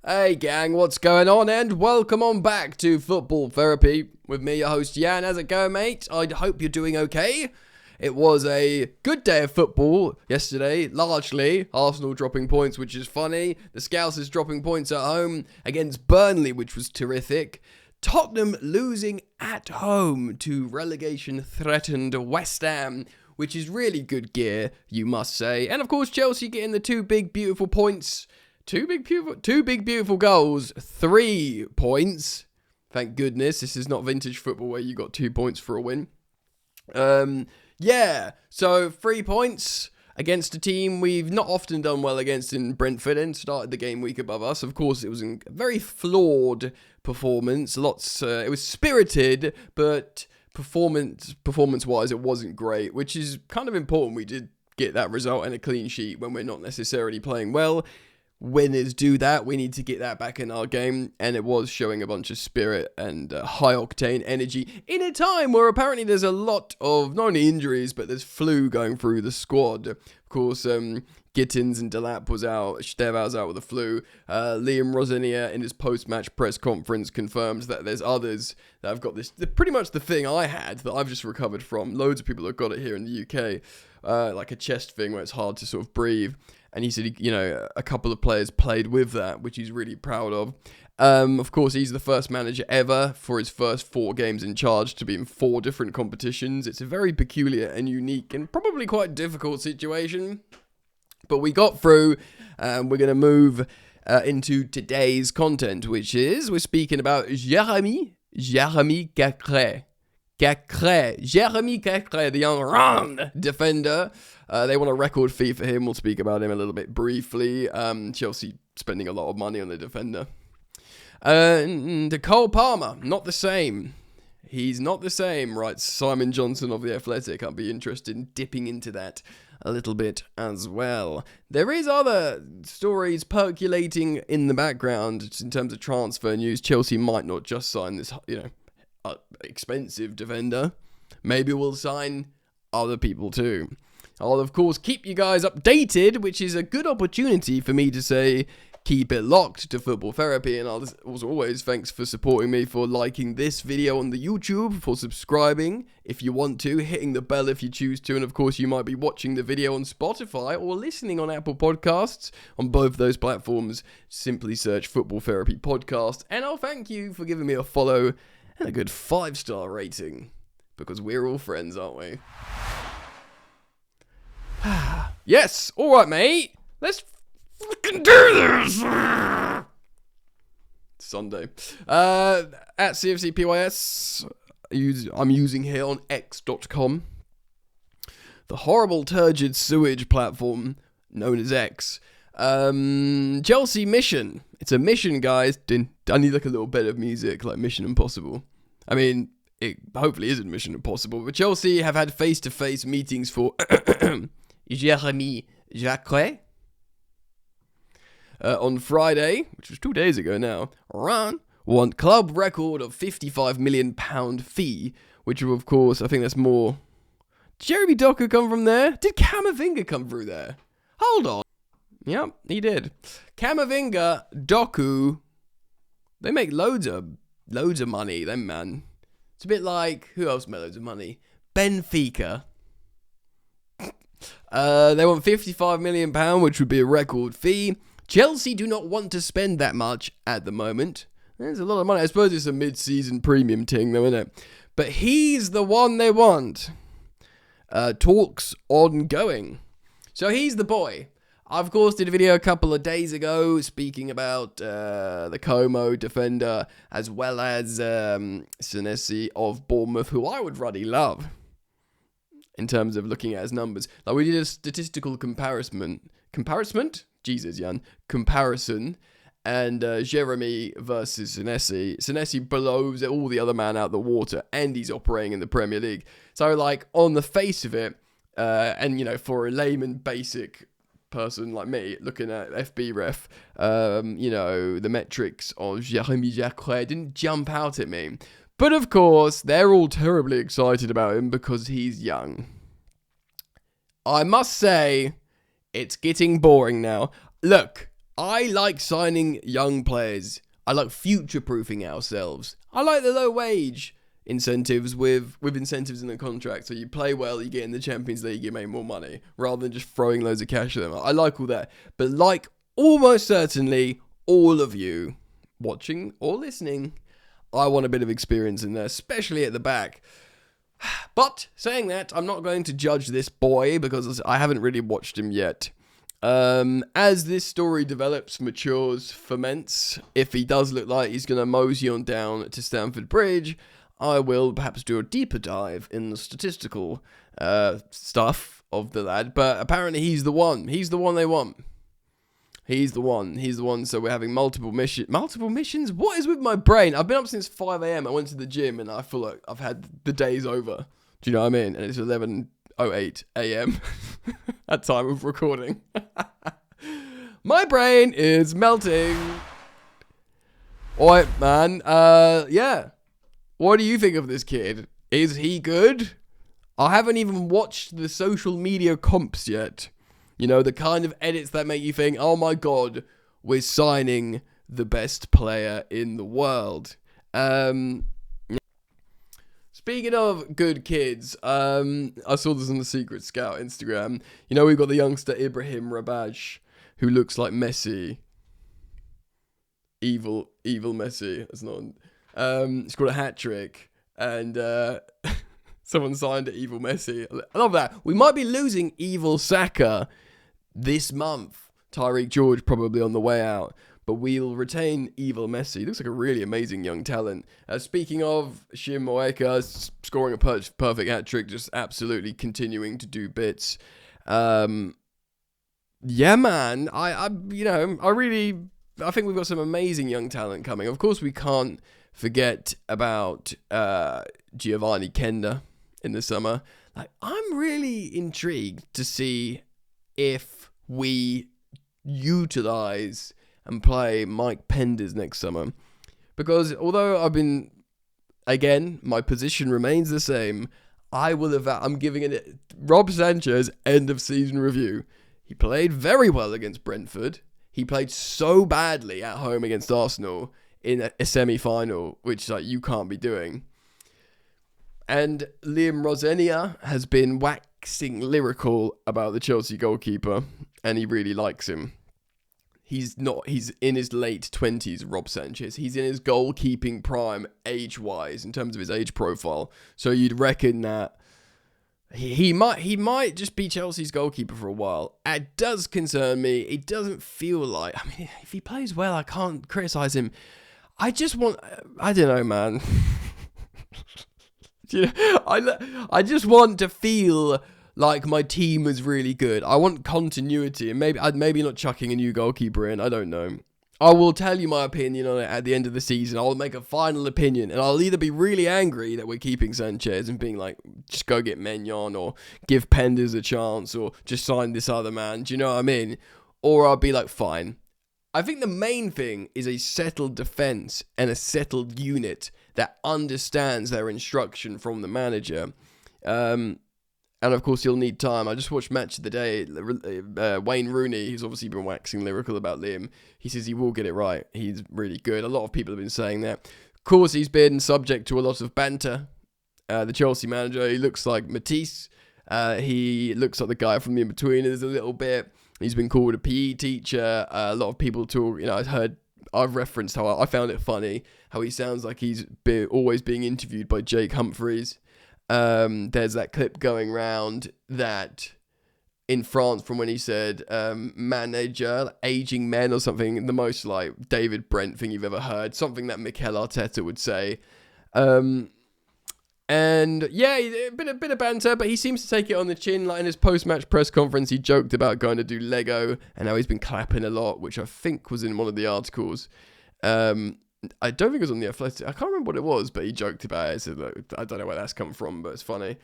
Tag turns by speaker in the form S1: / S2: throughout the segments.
S1: Hey gang, what's going on? And welcome on back to Football Therapy with me, your host Jan. How's it going, mate? I hope you're doing okay. It was a good day of football yesterday, largely. Arsenal dropping points, which is funny. The Scousers dropping points at home against Burnley, which was terrific. Tottenham losing at home to relegation-threatened West Ham, which is really good gear, you must say. And of course, Chelsea getting the two big, beautiful points. Two big, beautiful goals. 3 points. Thank goodness. This is not vintage football where you got 2 points for a win. So 3 points against a team we've not often done well against in Brentford and started the game week above us. Of course, it was a very flawed performance. It was spirited, but performance-wise, it wasn't great, which is kind of important. We did get that result and a clean sheet when we're not necessarily playing well. Winners do that. We need to get that back in our game, and it was showing a bunch of spirit and high-octane energy in a time where apparently there's a lot of not only injuries, but there's flu going through the squad. Of course, Gittins and Delap was out, Steva's out with the flu. Liam Rosenior in his post-match press conference confirms that there's others that have got this, pretty much the thing I had that I've just recovered from. Loads of people have got it here in the UK, like a chest thing where it's hard to sort of breathe. And he said, a couple of players played with that, which he's really proud of. Of course, he's the first manager ever for his first 4 games in charge to be in 4 different competitions. It's a very peculiar and unique and probably quite difficult situation. But we got through, and we're going to move into today's content, which is we're speaking about Jeremy Cacqueret. Jeremy Cacre, the young Rennes defender. They want a record fee for him. We'll speak about him a little bit briefly. Chelsea spending a lot of money on the defender. And Cole Palmer, not the same. He's not the same, writes Simon Johnson of The Athletic. I'll be interested in dipping into that a little bit as well. There is other stories percolating in the background in terms of transfer news. Chelsea might not just sign this, expensive defender. Maybe we'll sign other people too. I'll of course keep you guys updated, which is a good opportunity for me to say keep it locked to Football Therapy. And as always, thanks for supporting me, for liking this video on the YouTube, for subscribing if you want to, hitting the bell if you choose to, and of course you might be watching the video on Spotify or listening on Apple Podcasts. On both those platforms, simply search Football Therapy Podcast, and I'll thank you for giving me a follow and a good 5-star rating, because we're all friends, aren't we? Yes, alright mate, let's fucking do this! Sunday. At CFCPYS, I'm using here on X.com, the horrible turgid sewage platform known as X. Chelsea mission. It's a mission, guys. I need like a little bit of music, like Mission Impossible. I mean, it hopefully isn't Mission Impossible, but Chelsea have had face-to-face meetings for Jeremy Cacre. On Friday, which was 2 days ago now, Rennes won club record of £55 million fee, which of course, I think that's more. Did Jeremy Doku come from there? Did Camavinga come through there? Hold on. Yep, he did. Camavinga, Doku, they make loads of money, them man. It's a bit like, who else made loads of money? Benfica. They want £55 million, which would be a record fee. Chelsea do not want to spend that much at the moment. There's a lot of money. I suppose it's a mid-season premium thing, though, isn't it? But he's the one they want. Talks ongoing. So he's the boy. I, of course, did a video a couple of days ago speaking about the Como defender, as well as Senesi of Bournemouth, who I would really love in terms of looking at his numbers. Like, we did a statistical comparison, and Jeremy versus Senesi. Senesi blows all the other man out the water, and he's operating in the Premier League. So, like, on the face of it, and, for a layman basic person like me looking at FB ref, the metrics of Jeremy Cacre didn't jump out at me. But of course, they're all terribly excited about him because he's young. I must say, it's getting boring now. Look, I like signing young players. I like future-proofing ourselves. I like the low wage incentives with incentives in the contract. So you play well, you get in the Champions League, you make more money, rather than just throwing loads of cash at them. I like all that. But like almost certainly all of you watching or listening, I want a bit of experience in there, especially at the back. But saying that, I'm not going to judge this boy because I haven't really watched him yet. As this story develops, matures, ferments, if he does look like he's going to mosey on down to Stamford Bridge, I will perhaps do a deeper dive in the statistical stuff of the lad. But apparently he's the one. He's the one they want. He's the one. So we're having multiple missions? What is with my brain? I've been up since 5 a.m. I went to the gym and I feel like I've had the day's over. Do you know what I mean? And it's 11:08 a.m. at time of recording. My brain is melting. Alright, man. Yeah. What do you think of this kid? Is he good? I haven't even watched the social media comps yet. You know, the kind of edits that make you think, oh my god, we're signing the best player in the world. Speaking of good kids, I saw this on the Secret Scout Instagram. You know, we've got the youngster Ibrahim Rabaj, who looks like Messi. Evil Messi. It's not. He's got a hat trick, and someone signed it Evil Messi. I love that. We might be losing Evil Saka this month. Tyreek George probably on the way out, but we'll retain Evil Messi. Looks like a really amazing young talent. Speaking of, Shim Maresca scoring a perfect hat trick, just absolutely continuing to do bits. Yeah, man. I think we've got some amazing young talent coming. Of course, we can't forget about Giovanni Kenda in the summer. Like, I'm really intrigued to see if we utilize and play Mike Penders next summer. Because although again, my position remains the same, I'm giving it Rob Sanchez end of season review. He played very well against Brentford. He played so badly at home against Arsenal in a semi-final, which you can't be doing. And Liam Rosenior has been waxing lyrical about the Chelsea goalkeeper, and he really likes him. He's in his late 20s, Rob Sanchez. He's in his goalkeeping prime age-wise, in terms of his age profile. So you'd reckon that he might just be Chelsea's goalkeeper for a while. It does concern me. It doesn't feel like... I mean, if he plays well, I can't criticise him. I don't know, man. I just want to feel like my team is really good. I want continuity, and maybe not chucking a new goalkeeper in. I don't know. I will tell you my opinion on it at the end of the season. I'll make a final opinion, and I'll either be really angry that we're keeping Sanchez and being like, just go get Maignan, or give Penders a chance, or just sign this other man. Do you know what I mean? Or I'll be like, fine. I think the main thing is a settled defence and a settled unit that understands their instruction from the manager. And of course, you'll need time. I just watched Match of the Day. Wayne Rooney, who's obviously been waxing lyrical about Liam, he says he will get it right. He's really good. A lot of people have been saying that. Of course, he's been subject to a lot of banter. The Chelsea manager, he looks like Matisse. He looks like the guy from The In-Betweeners a little bit. He's been called a PE teacher. A lot of people talk, I've referenced how I found it funny, how he sounds like he's always being interviewed by Jake Humphreys. There's that clip going round that in France from when he said manager, aging men or something, the most like David Brent thing you've ever heard, something that Mikel Arteta would say. And yeah, a bit of banter, but he seems to take it on the chin. Like in his post-match press conference, he joked about going to do Lego, and how he's been clapping a lot, which I think was in one of the articles. I don't think it was on the Athletic. I can't remember what it was, but he joked about it. So I don't know where that's come from, but it's funny.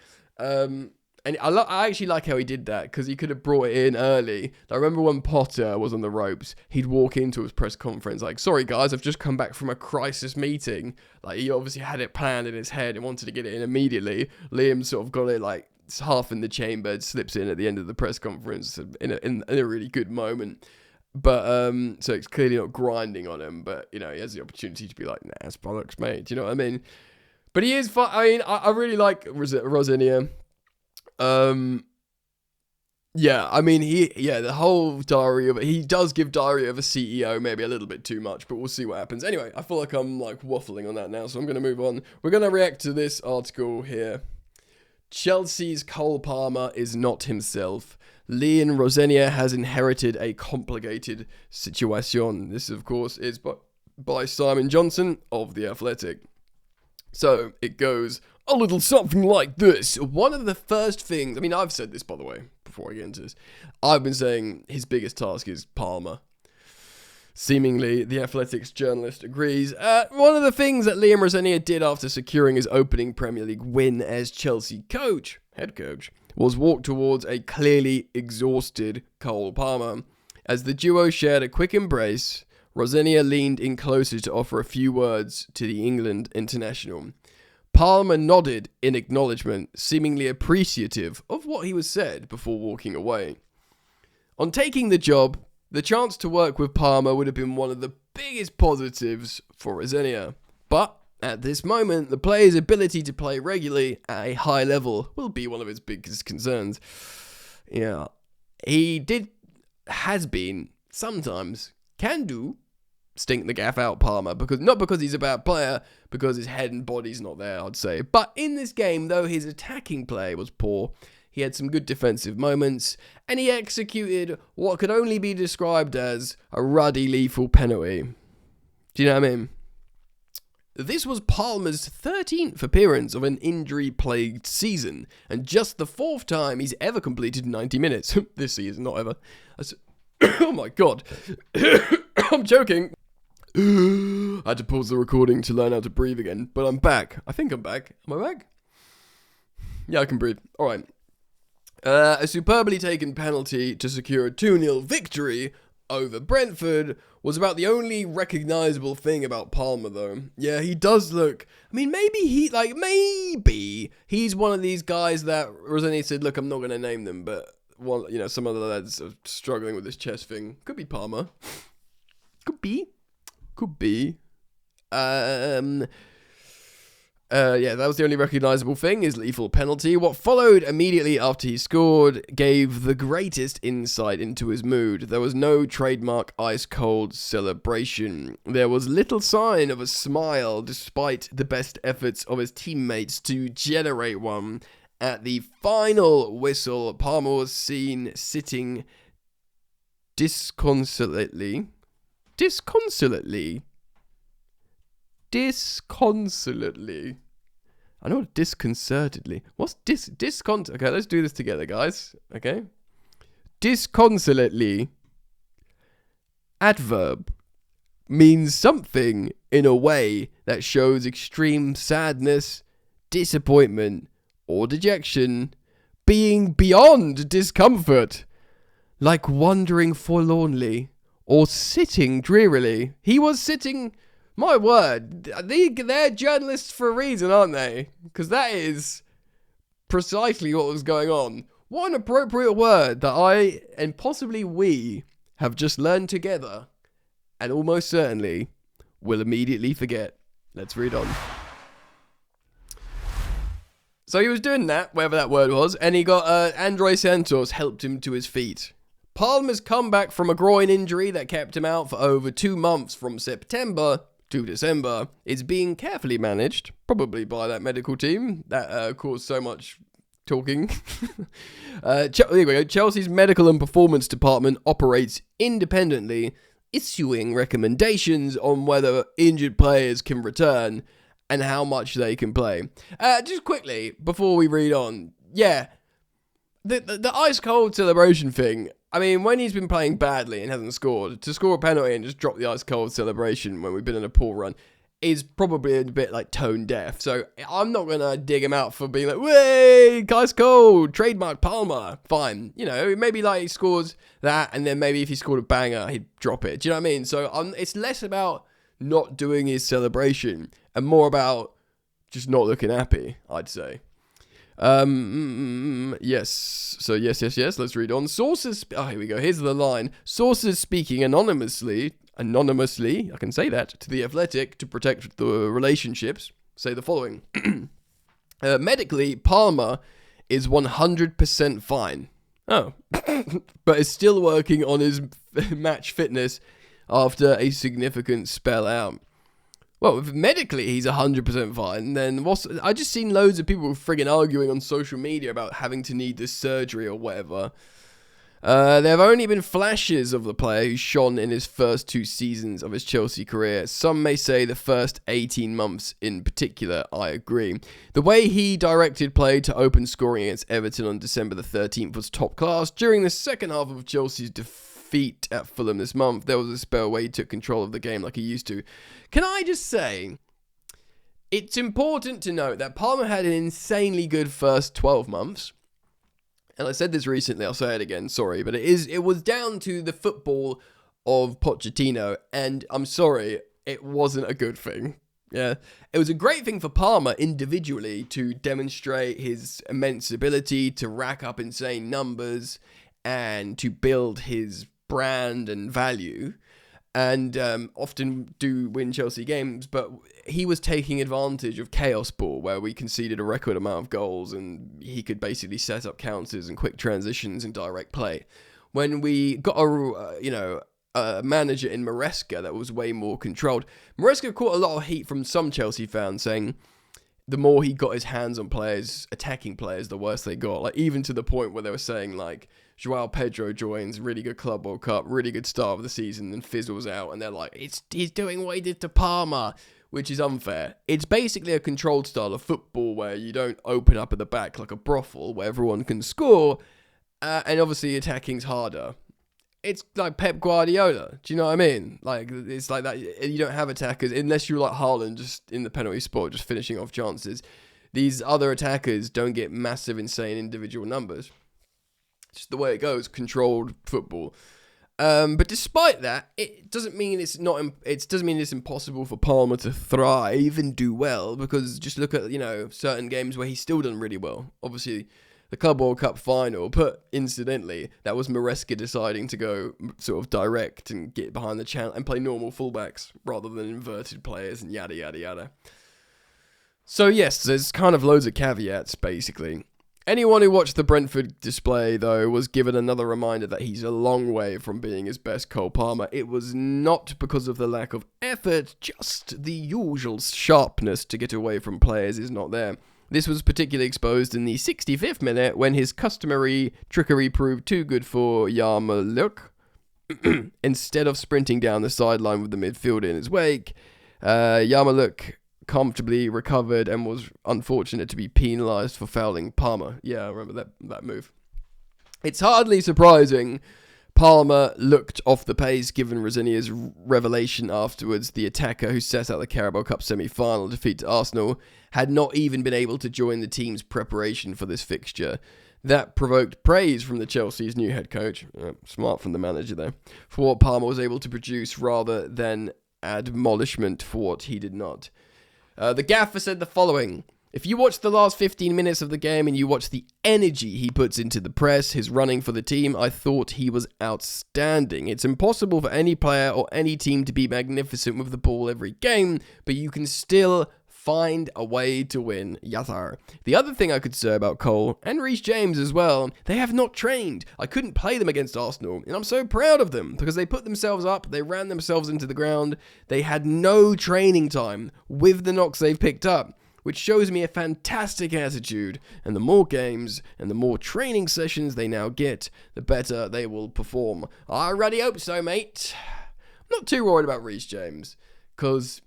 S1: And I actually like how he did that, because he could have brought it in early. I remember when Potter was on the ropes, he'd walk into his press conference like, sorry guys, I've just come back from a crisis meeting. Like, he obviously had it planned in his head and wanted to get it in immediately. Liam sort of got it like half in the chamber, slips in at the end of the press conference in a really good moment. But so it's clearly not grinding on him, but he has the opportunity to be like, nah, it's bollocks, mate. Do you know what I mean? But he is fun. I mean, I really like Rosenior. Yeah, I mean, the whole diary of it, he does give diary of a CEO maybe a little bit too much, but we'll see what happens. Anyway, I feel like I'm like waffling on that now, so I'm going to move on. We're going to react to this article here. Chelsea's Cole Palmer is not himself. Leon Rosenior has inherited a complicated situation. This, of course, is by Simon Johnson of The Athletic. So, it goes a little something like this. One of the first things, I mean, I've said this, by the way, before I get into this. I've been saying his biggest task is Palmer. Seemingly, The Athletic's journalist agrees. One of the things that Liam Rosenior did after securing his opening Premier League win as Chelsea head coach, was walk towards a clearly exhausted Cole Palmer. As the duo shared a quick embrace, Rosenior leaned in closer to offer a few words to the England international. Palmer nodded in acknowledgement, seemingly appreciative of what he was said before walking away. On taking the job, the chance to work with Palmer would have been one of the biggest positives for Rosenior. But at this moment, the player's ability to play regularly at a high level will be one of his biggest concerns. Yeah, has been, sometimes, can do, stink the gaff out Palmer, not because he's a bad player, because his head and body's not there, I'd say. But in this game, though his attacking play was poor, he had some good defensive moments, and he executed what could only be described as a ruddy lethal penalty. Do you know what I mean? This was Palmer's 13th appearance of an injury-plagued season, and just the 4th time he's ever completed 90 minutes. This season, not ever. Oh my god. I'm joking. I had to pause the recording to learn how to breathe again, but I'm back. I think I'm back. Am I back? Yeah, I can breathe. Alright. A superbly taken penalty to secure a 2-0 victory over Brentford was about the only recognisable thing about Palmer, though. Yeah, he does look... I mean, maybe he's one of these guys that Rosenior said, look, I'm not going to name them, but some of the lads are struggling with this chest thing. Could be Palmer. Could be. Yeah, that was the only recognisable thing, his lethal penalty. What followed immediately after he scored gave the greatest insight into his mood. There was no trademark ice-cold celebration. There was little sign of a smile, despite the best efforts of his teammates to generate one. At the final whistle, Palmer was seen sitting disconsolately. I know disconcertedly. What's Okay, let's do this together, guys. Okay? Disconsolately. Adverb means something in a way that shows extreme sadness, disappointment, or dejection, being beyond discomfort, like wandering forlornly, or sitting drearily. He was sitting... My word, they're journalists for a reason, aren't they? Because that is precisely what was going on. What an appropriate word that I, and possibly we, have just learned together, and almost certainly will immediately forget. Let's read on. So he was doing that, whatever that word was, and he got Andre Santos helped him to his feet. Palmer's comeback from a groin injury that kept him out for over 2 months from September to December is being carefully managed, probably by that medical team that caused so much talking. Anyway, Chelsea's medical and performance department operates independently, issuing recommendations on whether injured players can return and how much they can play. Just quickly, before we read on, yeah, the ice-cold celebration thing, I mean, when he's been playing badly and hasn't scored, to score a penalty and just drop the ice-cold celebration when we've been in a poor run is probably a bit like tone deaf. So I'm not going to dig him out for being like, way, ice-cold, trademark Palmer, fine. You know, maybe like he scores that and then maybe if he scored a banger, he'd drop it. Do you know what I mean? So it's less about not doing his celebration and more about just not looking happy, I'd say. Yes. So yes. Let's read on. Sources. Here we go. Here's the line. Sources speaking anonymously, I can say that, to The Athletic to protect the relationships, say the following. Medically, Palmer is 100% fine. Oh. But is still working on his match fitness after a significant spell out. Well, if medically he's 100% fine, then I just seen loads of people friggin' arguing on social media about having to need this surgery or whatever. There have only been flashes of the player who shone in his first 2 seasons of his Chelsea career. Some may say the first 18 months in particular. I agree. The way he directed play to open scoring against Everton on December the 13th was top class. During the second half of Chelsea's defeat at Fulham this month, there was a spell where he took control of the game like he used to. Can I just say, it's important to note that Palmer had an insanely good first 12 months. And I said this recently, I'll say it again, sorry, but it was down to the football of Pochettino, and I'm sorry, it wasn't a good thing. Yeah, it was a great thing for Palmer individually to demonstrate his immense ability to rack up insane numbers and to build his brand and value, and often do win Chelsea games, but he was taking advantage of chaos ball, where we conceded a record amount of goals and he could basically set up counters and quick transitions and direct play. When we got a manager in Maresca that was way more controlled, Maresca caught a lot of heat from some Chelsea fans saying the more he got his hands on players, attacking players, the worse they got. Like, even to the point where they were saying, like, Joao Pedro joins, really good Club World Cup, really good start of the season, and fizzles out, and they're like, he's doing what he did to Palmer, which is unfair. It's basically a controlled style of football where you don't open up at the back like a brothel where everyone can score, and obviously attacking's harder. It's like Pep Guardiola. Do you know what I mean? Like, it's like that. You don't have attackers unless you're like Haaland, just in the penalty spot, just finishing off chances. These other attackers don't get massive, insane individual numbers. It's just the way it goes. Controlled football. But despite that, it doesn't mean it's not. It doesn't mean it's impossible for Palmer to thrive and do well. Because just look at certain games where he's still done really well. Obviously, the Club World Cup final, but incidentally, that was Maresca deciding to go sort of direct and get behind the channel and play normal fullbacks rather than inverted players and yada, yada, yada. So yes, there's kind of loads of caveats, basically. Anyone who watched the Brentford display, though, was given another reminder that he's a long way from being his best Cole Palmer. It was not because of the lack of effort, just the usual sharpness to get away from players is not there. This was particularly exposed in the 65th minute when his customary trickery proved too good for Yarmouk. Instead of sprinting down the sideline with the midfielder in his wake, Yarmouk comfortably recovered and was unfortunate to be penalised for fouling Palmer. Yeah, I remember that move. It's hardly surprising Palmer looked off the pace given Rosenier's revelation afterwards. The attacker who set out the Carabao Cup semi-final defeat to Arsenal had not even been able to join the team's preparation for this fixture. That provoked praise from the Chelsea's new head coach, smart from the manager there, for what Palmer was able to produce rather than admonishment for what he did not. The gaffer said the following: if you watch the last 15 minutes of the game and you watch the energy he puts into the press, his running for the team, I thought he was outstanding. It's impossible for any player or any team to be magnificent with the ball every game, but you can still find a way to win. Yathar. The other thing I could say about Cole, and Reece James as well, they have not trained. I couldn't play them against Arsenal, and I'm so proud of them, because they put themselves up, they ran themselves into the ground, they had no training time with the knocks they've picked up, which shows me a fantastic attitude, and the more games and the more training sessions they now get, the better they will perform. I really hope so, mate. I'm not too worried about Reece James, because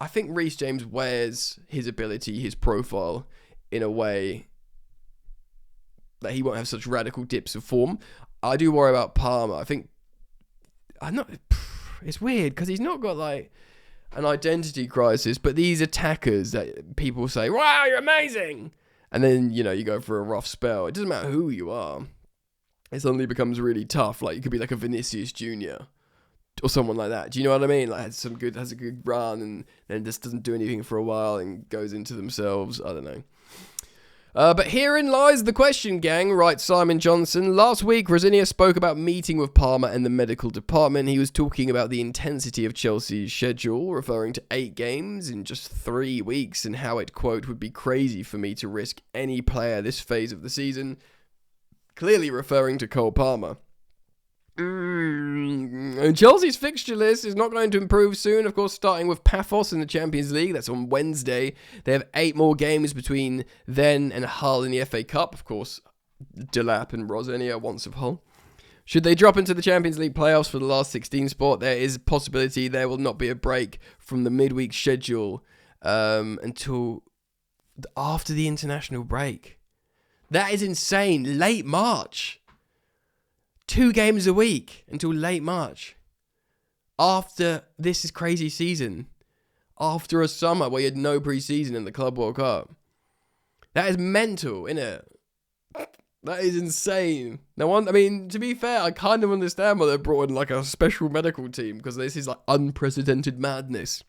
S1: I think Reece James wears his ability, his profile, in a way that he won't have such radical dips of form. I do worry about Palmer. It's weird, because he's not got, like, an identity crisis, but these attackers that people say, wow, you're amazing, and then, you go for a rough spell. It doesn't matter who you are. It suddenly becomes really tough. Like, you could be like a Vinicius Jr., or someone like that. Do you know what I mean? Like, has a good run and then just doesn't do anything for a while and goes into themselves. I don't know. But herein lies the question, gang, writes Simon Johnson. Last week, Rosenior spoke about meeting with Palmer and the medical department. He was talking about the intensity of Chelsea's schedule, referring to 8 games in just 3 weeks, and how it, quote, would be crazy for me to risk any player this phase of the season. Clearly referring to Cole Palmer. Chelsea's fixture list is not going to improve soon, of course, starting with Paphos in the Champions League. That's on Wednesday. They have 8 more games between then and Hull in the FA Cup. Of course, Delap and Rosenior once of Hull. Should they drop into the Champions League playoffs for the last 16 spot, there is a possibility there will not be a break from the midweek schedule until after the international break. That is insane. Late March. 2 games a week until late March. After this is crazy season. After a summer where you had no pre-season in the Club World Cup. That is mental, innit? That is insane. I mean, to be fair, I kind of understand why they brought in like a special medical team, because this is like unprecedented madness.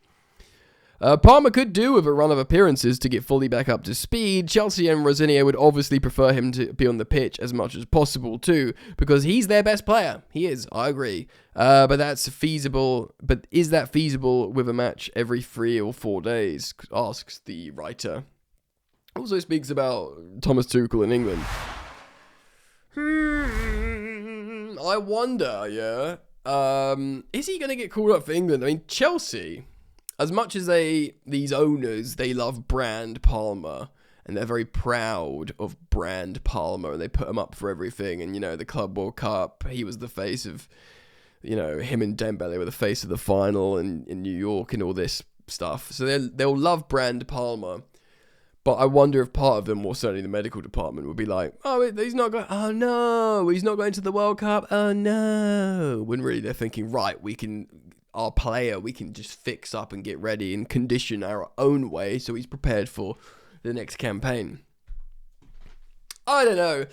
S1: Palmer could do with a run of appearances to get fully back up to speed. Chelsea and Rosenior would obviously prefer him to be on the pitch as much as possible too, because he's their best player. He is, I agree. But that's feasible. But is that feasible with a match every 3 or 4 days? Asks the writer. Also speaks about Thomas Tuchel in England. I wonder, yeah. Is he going to get called up for England? I mean, Chelsea... As much as these owners, they love Brand Palmer, and they're very proud of Brand Palmer, and they put him up for everything. And, the Club World Cup, he was the face of, him and Dembele were the face of the final in New York and all this stuff. So they'll love Brand Palmer. But I wonder if part of them, or certainly the medical department, would be like, oh, he's not going, oh no, he's not going to the World Cup, oh no. When really they're thinking, right, we can just fix up and get ready and condition our own way so he's prepared for the next campaign. I don't know.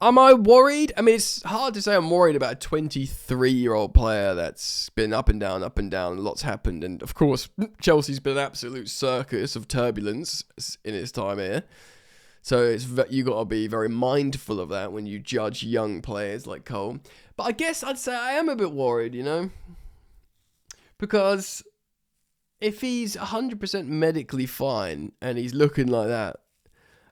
S1: Am I worried? I mean, it's hard to say I'm worried about a 23-year-old player that's been up and down, lots happened. And of course, Chelsea's been an absolute circus of turbulence in its time here. So you got to be very mindful of that when you judge young players like Cole. But I guess I'd say I am a bit worried, because if he's 100% medically fine and he's looking like that,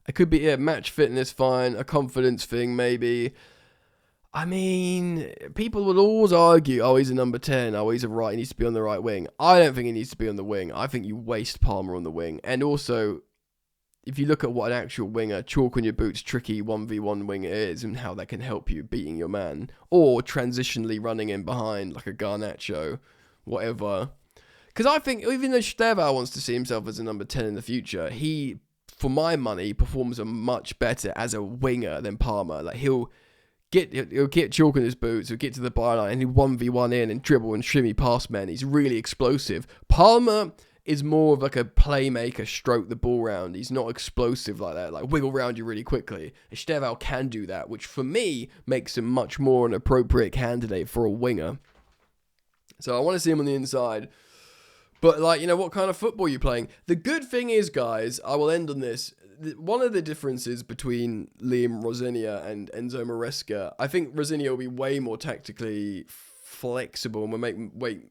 S1: it could be match fitness fine, a confidence thing maybe. I mean, people will always argue, oh, he's a number 10, oh, he needs to be on the right wing. I don't think he needs to be on the wing. I think you waste Palmer on the wing. And also, if you look at what an actual winger, chalk on your boots, tricky 1v1 winger is, and how that can help you beating your man, or transitionally running in behind like a Garnacho, whatever. Because I think even though Steval wants to see himself as a number 10 in the future, he, for my money, performs much better as a winger than Palmer. Like he'll get chalk on his boots, he'll get to the byline, and he'll 1v1 in and dribble and shimmy past men. He's really explosive. Palmer is more of like a playmaker, stroke the ball round. He's not explosive like that, like wiggle round you really quickly. Steval can do that, which for me makes him much more an appropriate candidate for a winger. So I want to see him on the inside. But what kind of football are you playing? The good thing is, guys, I will end on this. One of the differences between Liam Rosenior and Enzo Maresca, I think Rosenior will be way more tactically flexible and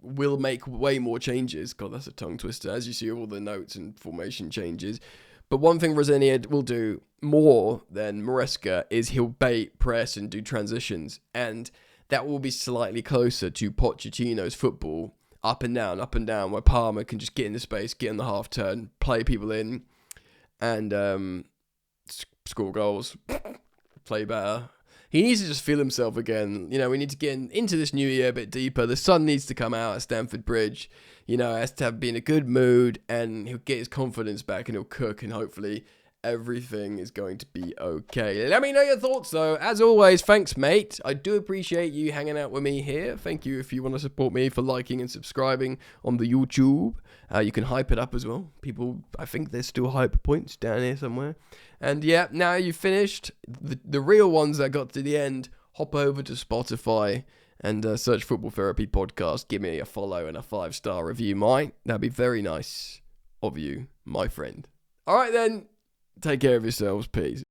S1: will make way more changes. God, that's a tongue twister, as you see all the notes and formation changes. But one thing Rosenior will do more than Maresca is he'll bait, press, and do transitions. And that will be slightly closer to Pochettino's football, up and down, where Palmer can just get in the space, get in the half turn, play people in, and score goals, play better. He needs to just feel himself again. We need to get into this new year a bit deeper. The sun needs to come out at Stamford Bridge. Has to be in a good mood, and he'll get his confidence back, and he'll cook, and hopefully everything is going to be okay. Let me know your thoughts, though. As always, thanks, mate. I do appreciate you hanging out with me here. Thank you if you want to support me for liking and subscribing on the YouTube. You can hype it up as well. People, I think there's still hype points down here somewhere. And yeah, now you've finished the real ones that got to the end, hop over to Spotify and search Football Therapy Podcast. Give me a follow and a 5-star review, mate. That'd be very nice of you, my friend. All right then. Take care of yourselves. Peace.